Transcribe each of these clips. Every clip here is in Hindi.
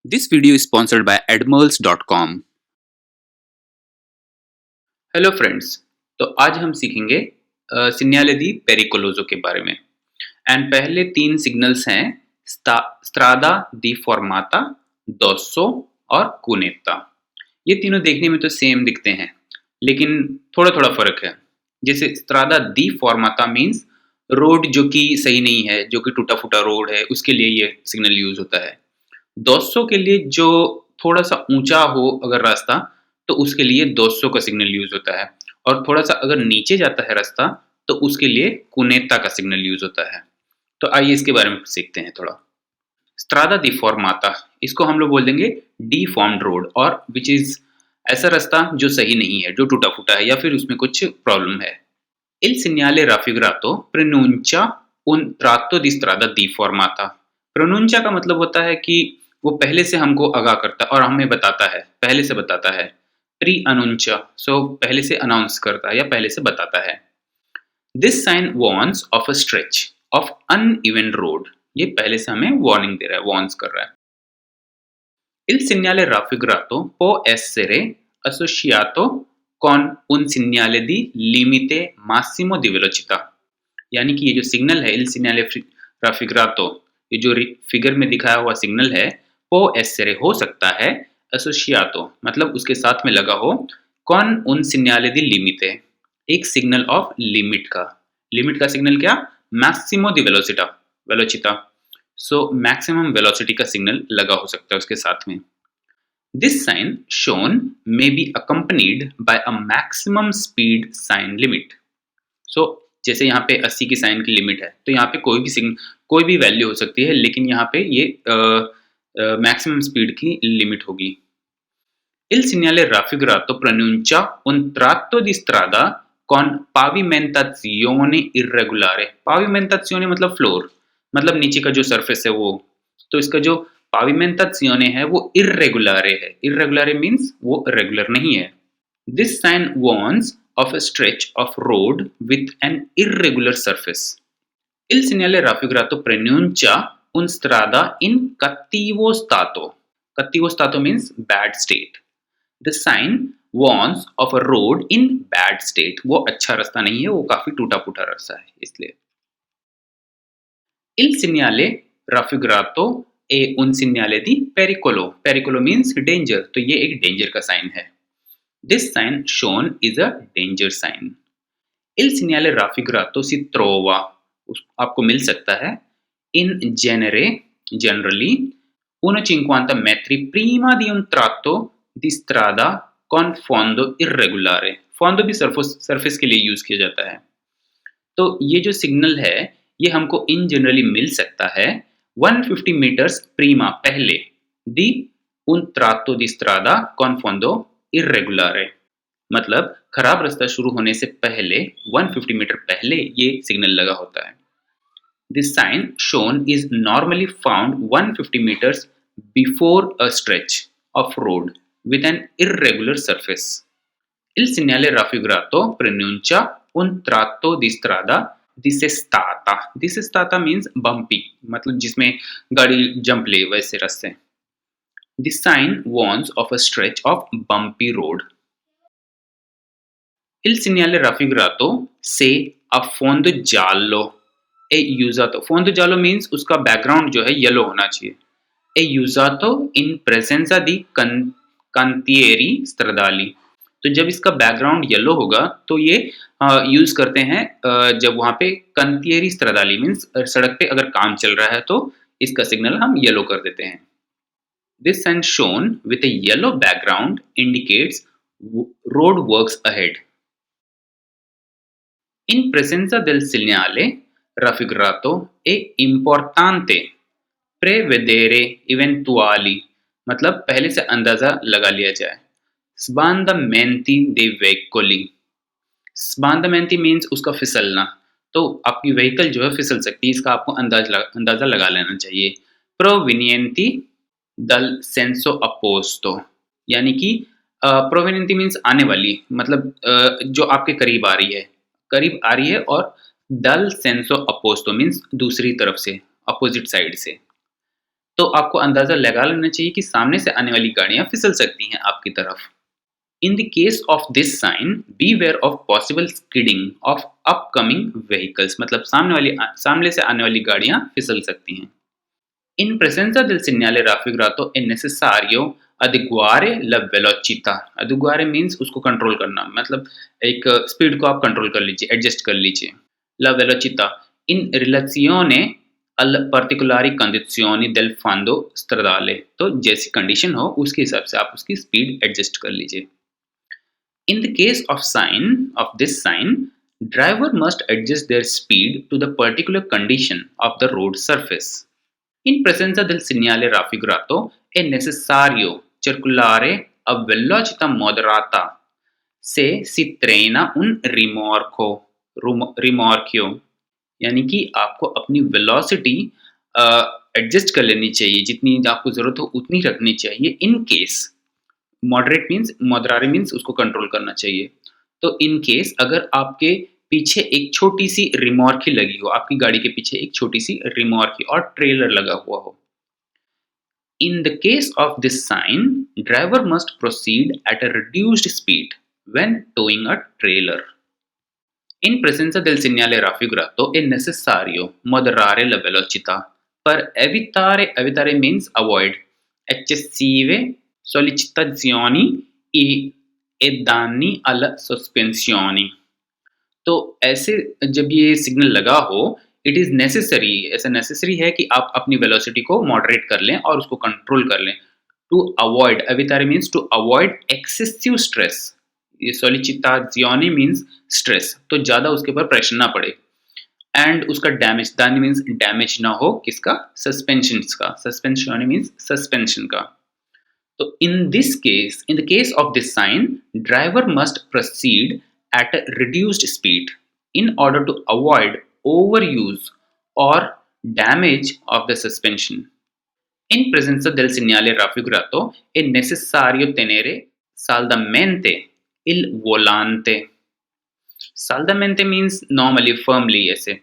This video is sponsored by Admirals.com. Hello friends, तो आज हम सीखेंगे सिग्नले दी पेरिकोलोजो के बारे में। एंड पहले तीन सिग्नल्स हैं स्ट्रादा दी फॉर्माता, दोसो और कुनेता। ये तीनों देखने में तो सेम दिखते हैं, लेकिन थोड़ा थोड़ा फर्क है। जैसे स्ट्रादा दी फॉर्माता मीन्स रोड जो कि सही नहीं है, जो कि टूटा फूटा रोड है, उसके लिए ये सिग्नल यूज होता है। दोस्तों के लिए जो थोड़ा सा ऊंचा हो अगर रास्ता, तो उसके लिए 200 का सिग्नल यूज होता है। और थोड़ा सा अगर नीचे जाता है रास्ता, तो उसके लिए कुनेता का सिग्नल यूज होता है। तो आइए इसके बारे में सीखते हैं थोड़ा। स्ट्रादा डिफॉर्माता, इसको हम लोग बोल देंगे डिफॉर्म्ड रोड, और विच इज ऐसा रास्ता जो सही नहीं है, जो टूटा फूटा है या फिर उसमें कुछ प्रॉब्लम है। Il segnale raffigurato pronuncia un tratto di strada deformata। प्रोनुंचा का मतलब होता है कि वो पहले से हमको आगाह करता है और हमें बताता है, पहले से बताता है। प्री अनुंचा, सो पहले से अनाउंस करता है या पहले से बताता है। This sign warns of a stretch of uneven road, ये पहले से हमें वार्निंग दे रहा है, वार्न्स कर रहा है। Il segnale raffigurato può essere associato con un segnale di limite massimo di velocità। यानी कि ये जो सिग्नल है, il segnale raffigurato, ये जो फिगर में दिखाया हुआ सिग्नल है, può essere हो सकता है, associato मतलब उसके साथ में लगा हो, con un segnale di limite, एक सिग्नल ऑफ लिमिट का। लिमिट का सिग्नल क्या? मैक्सिमो दी वेलोसिटा, वेलोचिता। सो मैक्सिमम वेलोसिटी का सिग्नल लगा हो सकता है उसके साथ में। This sign shown may be accompanied by a maximum speed sign limit। So जैसे यहाँ पे 80 की साइन की लिमिट है, तो यहाँ पे कोई भी वैल्यू हो सकती है, लेकिन यहाँ पे ये मैक्सिमम स्पीड की लिमिट होगी। Il segnale raffigurato pronuncia un tratto di strada con pavimentazione irregolare। pavimentazione मतलब फ्लोर, मतलब नीचे का जो सरफेस है वो। तो इसका जो pavimentazione है वो irregolare है। irregolare मीन्स वो रेगुलर नहीं है। This sign warns of a stretch of road with an irregular surface। Il segnale raffigurato pronuncia un strada in cattivo stato। cattivo stato means bad state। The sign warns of a road in bad state। वो अच्छा रास्ता नहीं है, वो काफी टूटा फूटा रास्ता है, इसलिए। Il segnale raffigurato è un segnale di pericolo। pericolo means danger, तो ये एक डेंजर का साइन है। This sign shown is a danger sign। Il segnale raffigurato si trova, आपको मिल सकता है, in genere, generally 150 metri prima di un tratto di strada con fondo irregolare। fondo भी सरफेस के लिए यूज किया जाता है। तो ये जो सिग्नल है, ये हमको इन जनरली मिल सकता है 150 मीटर्स प्रीमा, पहले, दी un tratto di strada con fondo irregolare, मतलब खराब रास्ता शुरू होने से पहले 150 मीटर पहले ये सिग्नल लगा होता है। This sign shown is normally found 150 meters before a stretch of road with an irregular surface। Il segnale raffigurato pronuncia un tratto di strada dissestata। dissestata means bumpy, मतलब जिसमें गाड़ी जंप ले वैसे रास्ते। This sign warns of a stretch of bumpy road। Il segnale raffigurato se a fondo giallo è usato। fondo giallo means उसका बैकग्राउंड जो है येलो होना चाहिए। è usato in presenza di cantieri stradali। तो जब इसका बैकग्राउंड येलो होगा तो ये यूज करते हैं जब वहां पे कंतियरी स्त्रदाली मीन्स सड़क पे अगर काम चल रहा है, तो इसका सिग्नल हम येलो कर देते हैं। This sign shown with a yellow background indicates road works ahead। In presenza del segnale raffigurato è importante prevedere eventuali, मतलब पहले से अंदाजा लगा लिया जाए। sbandamenti dei veicoli। sbandamenti means उसका फिसलना, तो आपकी व्हीकल जो है फिसल सकती है, इसका आपको अंदाजा लगा लेना चाहिए। provenienti dal senso opposto, यानी कि provenienti means आने वाली, मतलब जो आपके करीब आ रही है, और dal senso opposto means दूसरी तरफ से, अपोजिट साइड से। तो आपको अंदाज़ा लगा लेना चाहिए कि सामने से आने वाली गाड़ियाँ फिसल सकती हैं आपकी तरफ। In the case of this sign, beware of possible skidding of upcoming vehicles, मतलब सामने से आने वाली गाड़ियाँ फिसल सकती हैं। In presenza del segnale raffigurato è necessario adeguare la velocità. Adeguare means उसको कंट्रोल करना, मतलब एक स्पीड को आप कंट्रोल कर लीजिए, एडजस्ट कर लीजिए। La velocità in relazione alle particolari condizioni del fondo stradale, तो जैसी कंडीशन हो उसके हिसाब से आप उसकी स्पीड एडजस्ट कर लीजिए। In the case of this sign, driver must adjust their speed to the particular condition of the road surface. In presenza del segnale raffigurato è necessario circolare a velocità moderata se si trena un rimorchio, यानी कि आपको अपनी वेलोसिटी एडजस्ट कर लेनी चाहिए, जितनी आपको ज़रूरत हो उतनी रखनी चाहिए इन केस। मॉडरेट मीन्स मॉडरारे मीन्स उसको कंट्रोल करना चाहिए। तो इन केस अगर आपके पीछे एक छोटी-सी रिमॉर्की लगी हो, आपकी गाड़ी के पीछे एक छोटी-सी रिमॉर्की और ट्रेलर लगा हुआ हो। In the case of this sign, driver must proceed at a reduced speed when towing a trailer. In presenza del segnale raffigurato è necessario moderare la velocità per evitare means avoid eccessive sollecitazioni e danni alla sospensioni। तो ऐसे जब ये सिग्नल लगा हो, इट इज़ नेसेसरी, ऐसा नेसेसरी है कि आप अपनी वेलोसिटी को मॉडरेट कर लें और उसको कंट्रोल कर लें। टू अवॉइड एविटारे means to avoid excessive stress. ये सोलिचिताजियोनी मीन्स स्ट्रेस, तो ज़्यादा उसके ऊपर प्रेशर ना पड़े। एंड उसका डैमेज, दानी मीन्स डैमेज ना हो किसका, सस्पेंशंस का। सस्पेंशनी मीन्स सस्पेंशन का। तो in the case of this sign, driver must proceed at a reduced speed in order to avoid overuse or damage of the suspension. In presenza del segnale raffigurato è necessario tenere saldamente il volante. Saldamente means normally, firmly ऐसे,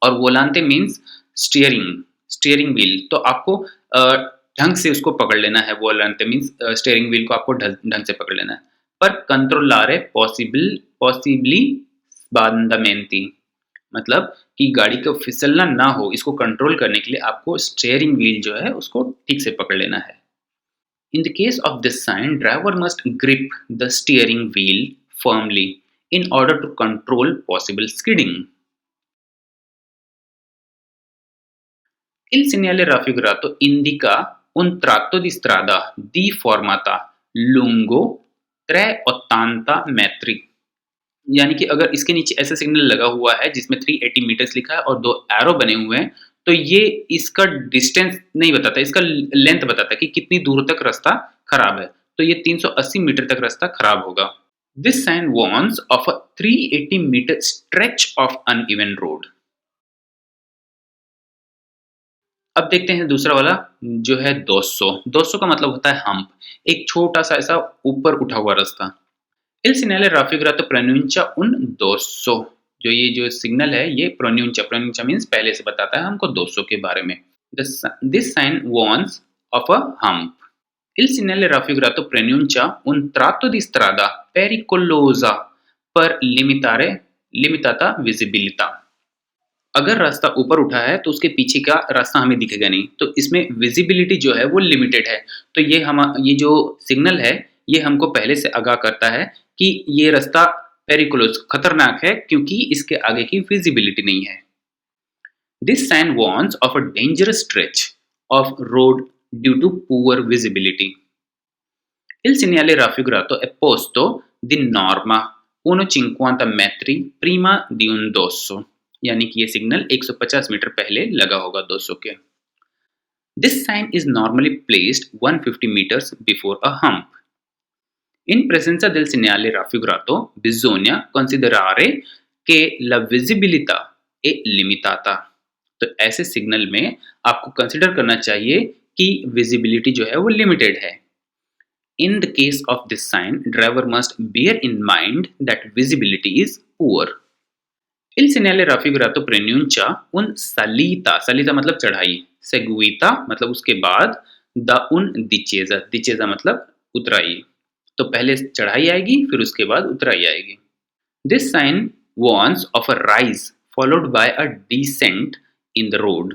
और volante means steering wheel। तो आपको ढंग से उसको पकड़ लेना है। volante means steering wheel को आपको ढंग से पकड़ लेना है। पर controllare possibly sbandamenti, मतलब कि गाड़ी को फिसलना ना हो, इसको कंट्रोल करने के लिए आपको स्टीयरिंग व्हील जो है उसको ठीक से पकड़ लेना है। In the case of this sign, driver must grip the steering wheel firmly in order to control possible skidding. Il segnale raffigurato indica un tratto di strada di formata lungo 380 metri, यानी कि अगर इसके नीचे ऐसा सिग्नल लगा हुआ है जिसमें 380 मीटर्स लिखा है और 2 एरो बने हुए हैं, तो ये इसका डिस्टेंस नहीं बताता, इसका लेंथ बताता है कि कितनी दूर तक रास्ता खराब है। तो ये 380 मीटर तक रास्ता खराब होगा। This sign warns of a 380 metre stretch of uneven road. अब देखते हैं दूसरा वाला जो है 200। 200 का मतलब होता है हम्प, एक छोटा सा ऐसा ऊपर उठा हुआ रास्ता। Il segnale raffigurato pronuncia un 200, जो ये जो सिग्नल है ये प्रोन्यूंचा मीन्स पहले से बताता है हमको 200 के बारे में। This sign warns of a hump. Il segnale raffigurato pronuncia un tratto di strada pericolosa per limitata visibilità. अगर रास्ता ऊपर उठा है तो उसके पीछे का रास्ता हमें दिखेगा नहीं, तो इसमें विजिबिलिटी जो है वो लिमिटेड है। तो ये जो सिग्नल है ये हमको पहले से आगाह करता है कि ये रास्ता पेरिकुलस खतरनाक है, क्योंकि इसके आगे की विजिबिलिटी नहीं है। This sign warns of a dangerous stretch of road due to poor visibility. Il segnale raffigurato è posto di norma 150 metri prima di un 200, यानी कि ये सिग्नल 150 मीटर पहले लगा होगा 200 के। This sign is normally placed 150 meters before a hump. In presenza del segnale raffigurato bisogna considerare che la visibilità è limitata. तो ऐसे सिग्नल में आपको कंसिडर करना चाहिए कि विजिबिलिटी जो है वो लिमिटेड है। In the case of this sign, driver must bear in mind that visibility is poor. Il segnale raffigurato preannuncia un salita, salita मतलब चढ़ाई, seguita मतलब उसके बाद, द un discesa, discesa मतलब उतराई। तो पहले चढ़ाई आएगी, फिर उसके बाद उतराई आएगी। This sign warns of a rise followed by a descent in the road.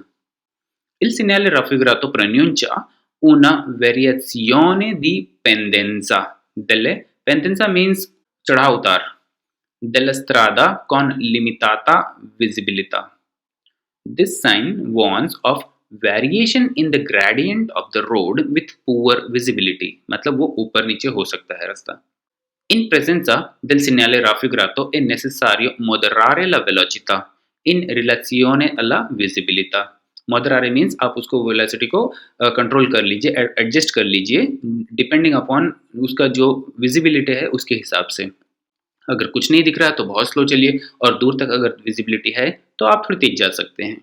Il segnale raffigurato preannuncia una variazione di pendenza delle pendenza means चढ़ाव उतार della strada con limitata visibilità. This sign warns of variation in the gradient of the road with poor visibility मतलब वो ऊपर नीचे हो सकता है रास्ता. In presenza del segnale raffigurato è necessario moderare la velocità in relazione alla visibilità. Moderare means आप उसको वेलोसिटी को कंट्रोल कर लीजिए, एडजस्ट कर लीजिए डिपेंडिंग अपॉन उसका जो विजिबिलिटी है उसके हिसाब से। अगर कुछ नहीं दिख रहा है तो बहुत स्लो चलिए और दूर तक अगर विजिबिलिटी है तो आप थोड़ी तेज जा सकते हैं।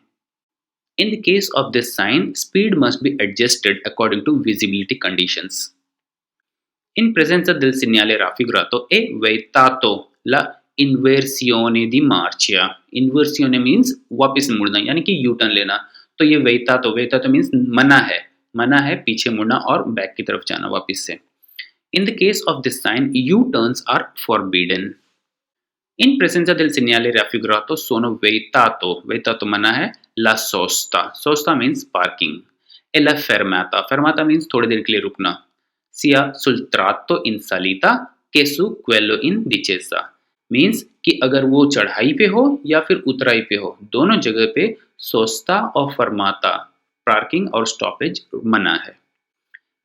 In the case of this sign, speed must be adjusted according to visibility conditions. In presenza del segnale raffigurato è vietato la inversione di marcia. Inversione means वापस मुड़ना यानी कि यू टर्न लेना। तो ये वेतातो means मना है पीछे मुड़ना और बैक की तरफ जाना वापस से। In the case of this sign, U-turns are forbidden. In presenza del segnale raffigurato sono vietato मना है, la sosta means parking, e la fermata means थोड़ी देर के लिए रुकना, sia sul tratto in salita che su quello in discesa, means कि अगर वो चढ़ाई पे हो या फिर उतराई पे हो, दोनों जगह पे सोस्ता और फर्माता पार्किंग और स्टॉपेज मना है।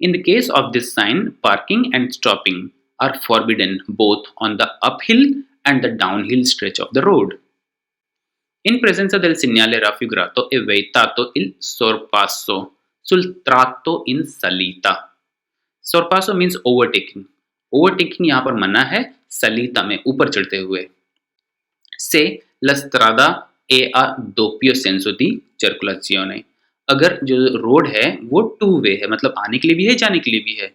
In the case of this sign, parking and stopping are forbidden both on the uphill and the downhill stretch of the road. In presenza del segnale raffigurato è vietato il sorpasso sul tratto in salita. Sorpasso means overtaking. Overtaking यहाँ पर मना है salita में ऊपर चढ़ते हुए। Se la strada è a doppio senso di circolazione. अगर जो रोड है वो टू वे है मतलब आने के लिए भी है जाने के लिए भी है।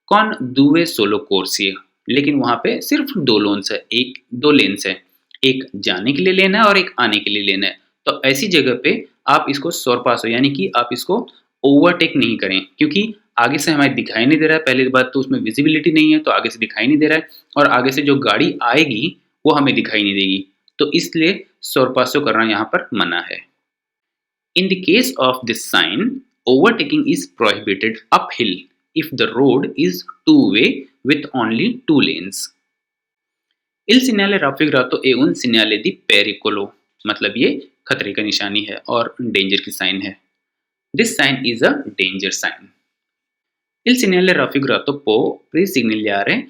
कौन दुए सोलो कोर्सी, लेकिन वहां पे सिर्फ दो लेन्स है, एक जाने के लिए लेना है और एक आने के लिए लेना है। तो ऐसी जगह पे आप इसको सोरपासो यानी कि आप इसको ओवरटेक नहीं करें, क्योंकि आगे से हमें दिखाई नहीं दे रहा है। पहली बात तो उसमें विजिबिलिटी नहीं है तो आगे से दिखाई नहीं दे रहा है, और आगे से जो गाड़ी आएगी वो हमें दिखाई नहीं देगी, तो इसलिए सोरपासो करना यहाँ पर मना है। In the case of this sign, overtaking is prohibited uphill if the road is two-way with only two lanes. Il segnale raffigurato è un segnale di pericolo, मतलब ये खतरे का निशानी है और डेंजर की साइन है। This sign is a danger sign. Il segnale raffigurato può presignaliare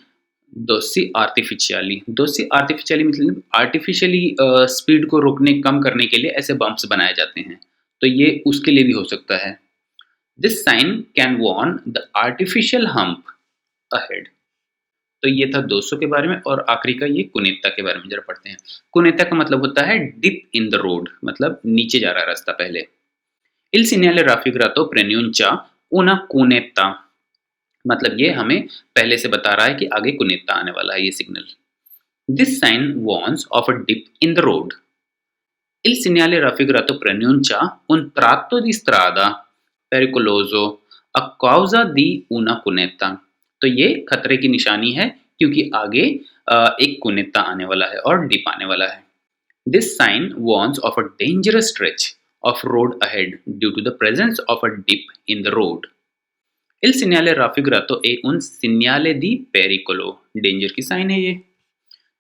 dossi artificiali. Dossi artificiali मतलब आर्टिफिशियली स्पीड को रोकने कम करने के लिए ऐसे बम्प्स बनाए जाते हैं, तो ये उसके लिए भी हो सकता है। This sign can warn the artificial hump ahead. तो ये था 200 के बारे में, और आखिरी का ये कुनेता के बारे में जरा पढ़ते हैं। कुनेता का मतलब होता है डिप इन द रोड, मतलब नीचे जा रहा रास्ता पहले। Il segnale raffigurato preannuncia una cunetta, मतलब ये हमें पहले से बता रहा है कि आगे कुनेता आने वाला है ये signal. This sign warns of a dip in the road. Il segnale raffigurato preannuncia un tratto di strada pericoloso a causa di una cunetta. तो ये खतरे की निशानी है क्योंकि आगे एक कुनेता आने वाला है और डिप आने वाला है। This sign warns of a dangerous stretch of road ahead due to the presence of a dip in the road. Il segnale raffigurato è un segnale di pericolo. Danger की साइन है ये।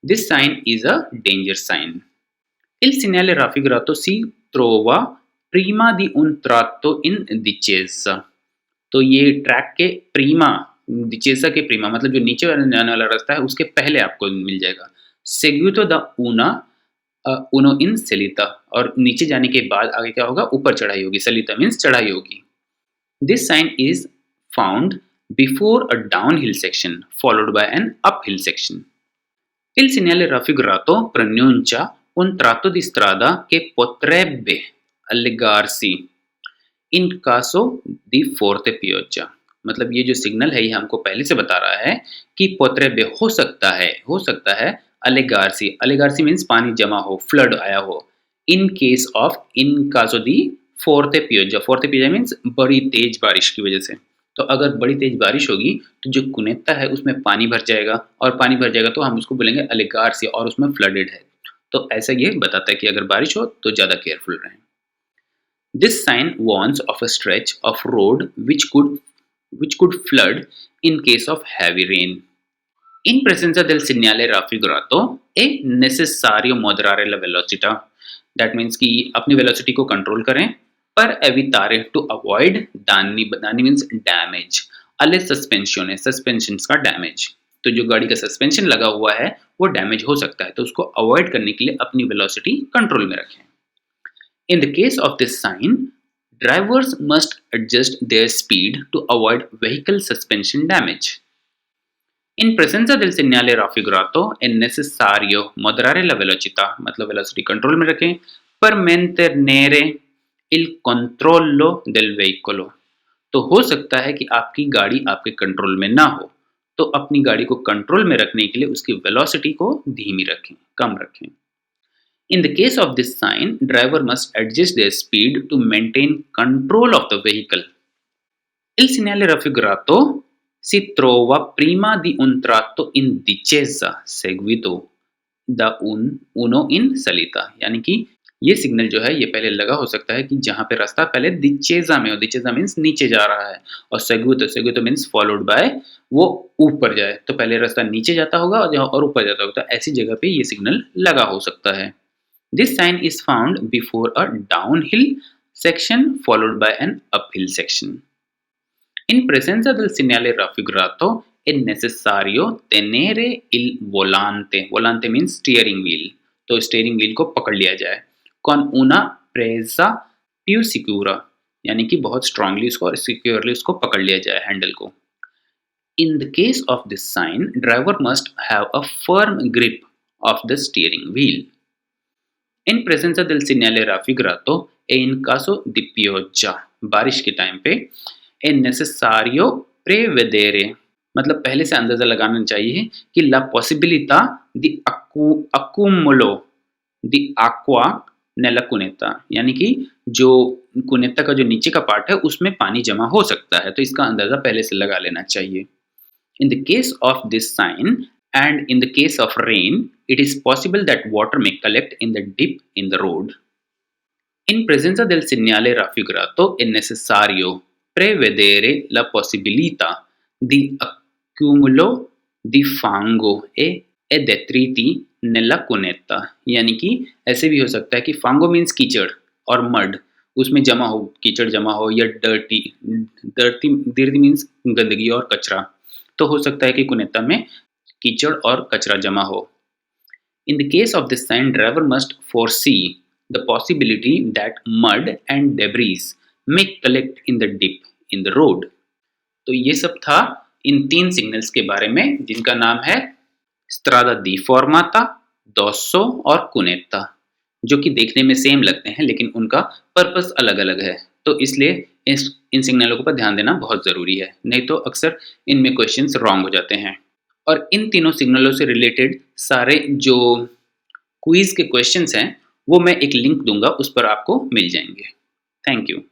This sign is a danger sign. Il segnale raffigurato si trova prima di un tratto in discesa. तो ये ट्रैक के प्रीमा, डिचेसा के प्रीमा मतलब जो नीचे जाने वाला रास्ता है उसके पहले आपको मिल जाएगा। Seguito da uno in salita, और नीचे जाने के बाद आगे क्या होगा, ऊपर चढ़ाई होगी। salita means चढ़ाई होगी। This sign is found before a downhill section followed by an uphill section. Il segnale raffigurato preannuncia un tratto di strada che potrebbe allegarsi in caso di forte pioggia. मतलब ये जो सिग्नल है ये हमको पहले से बता रहा है कि potrebbe हो सकता है Allegarsi मीन्स पानी जमा हो, फ्लड आया हो। इन caso di forte pioggia means बड़ी तेज बारिश की वजह से। तो अगर बड़ी तेज बारिश होगी तो जो कुनेता है उसमें पानी भर जाएगा, और पानी भर जाएगा तो हम उसको बोलेंगे allegarsi और उसमें फ्लडेड है। तो ऐसा ये बताता है कि अगर बारिश हो तो ज़्यादा केयरफुल रहें। This sign warns of a stretch of road which could flood in case of heavy rain. In presenza del segnale raffigurato è necessario moderare la velocità. That means कि अपनी velocity को control करें per evitare to avoid danni means damage alle suspensions का damage. तो जो गाड़ी का सस्पेंशन लगा हुआ है वो डैमेज हो सकता है, तो उसको अवॉइड करने के लिए अपनी वेलोसिटी कंट्रोल में रखें। In the case of this sign, drivers must adjust their speed to avoid vehicle suspension damage. In presenza del segnale raffigurato è necessario moderare la velocità, मतलब velocity control में रखें, per mantenere il controllo del veicolo. तो हो सकता है कि आपकी गाड़ी आपके कंट्रोल में ना हो, तो अपनी गाड़ी को कंट्रोल में रखने के लिए उसकी वेलोसिटी को धीमी रखें, कम रखें। In the case of this sign, driver must adjust their speed to maintain control of the vehicle. Il segnale raffigurato si trova prima di un tratto in discesa seguito da uno in salita, यानी कि ये सिग्नल जो है ये पहले लगा हो सकता है कि जहाँ पे रास्ता पहले डिचेजा में हो, डिचेजा मीन्स नीचे जा रहा है, और सेगुतो मीन्स फॉलोड बाय वो ऊपर जाए, तो पहले रास्ता नीचे जाता होगा और ऊपर जाता होगा, तो ऐसी जगह पे ये सिग्नल लगा हो सकता है। This sign is found before a downhill section followed by an uphill section. In presenza del segnale raffigurato è necessario tenere il volante means steering wheel, तो steering wheel को पकड़ लिया जाए, con una presa più sicura, यानी कि बहुत strongly उसको और securely उसको पकड़ लिया जाए हैंडल को। In the case of this sign, driver must have a firm grip of the steering wheel. In presenza del segnale raffigurato e in caso di pioggia, बारिश के टाइम पे è necessario prevedere, मतलब पहले से अंदाजा लगाना चाहिए कि la possibilità di accumulo di acqua nella cunetta, यानी कि जो कुनेता का जो नीचे का पार्ट है उसमें पानी जमा हो सकता है, तो इसका अंदाजा पहले से लगा लेना चाहिए। In the case of this sign and in the case of rain, it is possible that water may collect in the dip in the road. In presenza del segnale raffigurato è necessario prevedere la possibilità di accumulo di fango e detriti nella cunetta, यानी कि ऐसे भी हो सकता है कि फांगो मीन्स कीचड़ और मड उसमें जमा हो, कीचड़ जमा हो, या डर्टी मीन्स गंदगी और कचरा, तो हो सकता है कि कुनेता में कीचड़ और कचरा जमा हो। In the case of this sign, driver must foresee the possibility that mud and debris may collect in the dip in the road. तो ये सब था इन 3 सिग्नल्स के बारे में, जिनका नाम है स्ट्रादा दी फॉर्माता, दोसो और कुनेता, जो कि देखने में सेम लगते हैं लेकिन उनका पर्पस अलग-अलग है, तो इसलिए इन सिग्नलों पर ध्यान देना बहुत ज़रूरी है, नहीं तो अक्सर इनमें क्वेश्चंस रॉन्ग हो जाते हैं। और इन तीनों सिग्नलों से रिलेटेड सारे जो क्विज के क्वेश्चंस हैं वो मैं एक लिंक दूंगा, उस पर आपको मिल जाएंगे। Thank you.